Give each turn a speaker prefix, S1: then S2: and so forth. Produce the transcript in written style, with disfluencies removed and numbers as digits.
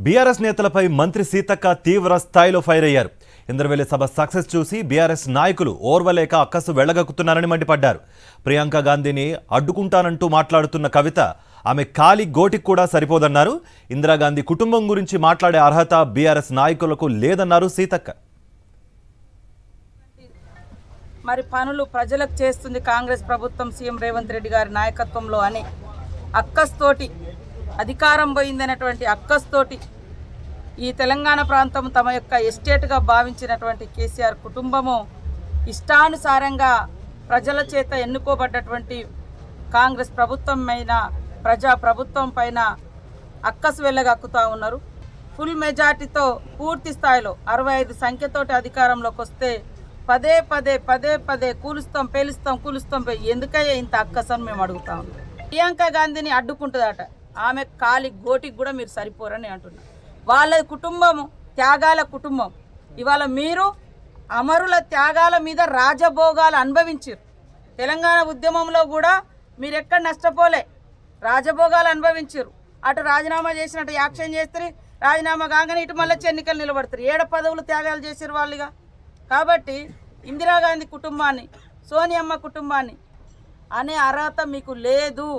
S1: BRS నేతలపై మంత్రి సీతక్క తీవ్ర స్థాయిలో ఫైర్ అయ్యారు. ఇంద్రవెల్లి సభ సక్సెస్ చూసి బీఆర్ఎస్ నాయకులు ఓర్వలేక అక్కసు వెళ్లగక్కుతున్నారని మండిపడ్డారు. ప్రియాంక గాంధీని అడ్డుకుంటానంటూ మాట్లాడుతున్న కవిత ఆమె కాలి గోటికి కూడా సరిపోదన్నారు. ఇందిరాగాంధీ కుటుంబం గురించి మాట్లాడే అర్హత బీఆర్ఎస్ నాయకులకు లేదన్నారు సీతక్క.
S2: మరి పనులు ప్రజలకు చేస్తుంది కాంగ్రెస్ ప్రభుత్వం, సీఎం రేవంత్ రెడ్డి గారి నాయకత్వంలో అని అక్కస్తోటి అధికారం పోయిందనేటువంటి అక్కస్తోటి ఈ తెలంగాణ ప్రాంతం తమ యొక్క ఎస్టేట్గా భావించినటువంటి కేసీఆర్ కుటుంబము ఇష్టానుసారంగా ప్రజల చేత ఎన్నుకోబడ్డటువంటి కాంగ్రెస్ ప్రభుత్వం పైన ప్రజా ప్రభుత్వం పైన అక్కసు వెళ్ళగక్కుతూ ఉన్నారు. ఫుల్ మెజార్టీతో పూర్తి స్థాయిలో 65 సంఖ్యతోటి అధికారంలోకి వస్తే పదే పదే కూలుస్తాం ఎందుకయ్యా ఇంత అక్కసని మేము అడుగుతా ఉన్నాం. ప్రియాంక గాంధీని అడ్డుకుంటుందట, ఆమె కాలి గోటికి కూడా మీరు సరిపోరని అంటున్నారు. వాళ్ళ కుటుంబము త్యాగాల కుటుంబం. ఇవాళ మీరు అమరుల త్యాగాల మీద రాజభోగాలు అనుభవించారు. తెలంగాణ ఉద్యమంలో కూడా మీరు ఎక్కడ నష్టపోలే, రాజభోగాలు అనుభవించారు. అటు రాజీనామా చేసినట్టు యాక్షన్ చేస్తారు, రాజీనామా కాగానే ఇటు మళ్ళీ ఎన్నికలు నిలబడతారు. 7 పదవులు త్యాగాలు చేశారు వాళ్ళుగా. కాబట్టి ఇందిరాగాంధీ కుటుంబాన్ని, సోనియమ్మ కుటుంబాన్ని అనే అర్హత మీకు లేదు.